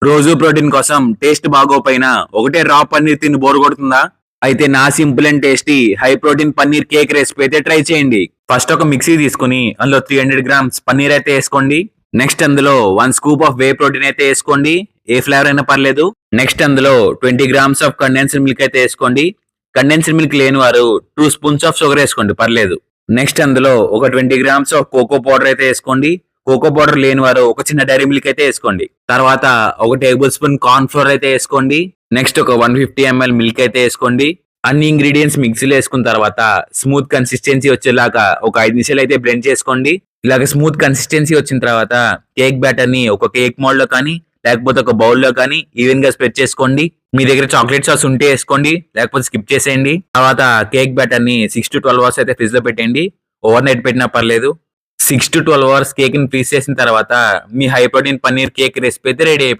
రోజు ప్రోటీన్ కోసం టేస్ట్ బాగోపోయినా ఒకటే రా పన్నీర్ తిని బోర్ కొడుతుందా? అయితే నా simple and tasty high protein paneer cake recipe అయితే ట్రై చేయండి. ఫస్ట్ ఒక మిక్సీ తీసుకుని అందులో 300 గ్రామ్స్ పన్నీర్ అయితే వేసుకోండి. నెక్స్ట్ అందులో 1 స్కూప్ ఆఫ్ వే ప్రోటీన్ అయితే వేసుకోండి. ఏ ఫ్లేవర్ అయినా పర్లేదు. నెక్స్ట్ అందులో 20 గ్రామ్స్ ఆఫ్ కండెన్స్డ్ మిల్క్ అయితే వేసుకోండి. కండెన్స్డ్ మిల్క్ లేని వారు 2 స్పూన్స్ ఆఫ్ షుగర్ వేసుకోండి, పర్లేదు. నెక్స్ట్ అందులో ఒక 20 గ్రామ్స్ ఆఫ్ కోకో పౌడర్ అయితే వేసుకోండి. కోకో పౌడర్ లేని వారు ఒక చిన్న డైరీ మిల్క్ అయితే వేసుకోండి. తర్వాత ఒక టేబుల్ స్పూన్ కార్న్ ఫ్లోర్ అయితే వేసుకోండి. నెక్స్ట్ ఒక 150 ml మిల్క్ అయితే వేసుకోండి. అన్ని ఇంగ్రీడియంట్స్ మిక్సీలో వేసుకున్న తర్వాత స్మూత్ కన్సిస్టెన్సీ వచ్చేలాగా ఒక 5 నిమిషాలు అయితే బ్లెండ్ చేసుకోండి. ఇలాగ స్మూత్ కన్సిస్టెన్సీ వచ్చిన తర్వాత కేక్ బ్యాటర్ ని ఒక కేక్ మోల్డ్ లో కానీ లేకపోతే ఒక బౌల్ లో కానీ ఈవెన్ గా స్ప్రెడ్ చేసుకోండి. మీ దగ్గర చాక్లెట్ సాస్ ఉంటే వేసుకోండి, లేకపోతే స్కిప్ చేసేయండి. తర్వాత కేక్ బ్యాటర్ ని 6 to 12 అవర్స్ అయితే ఫ్రిడ్జ్ లో పెట్టండి. ఓవర్ నైట్ పెట్టినా పర్లేదు. 6 to 12 అవర్స్ కేక్ ని ఫ్రీజ్ చేసిన తర్వాత మీ high protein paneer cake recipe అయితే రెడీ అయిపోయింది.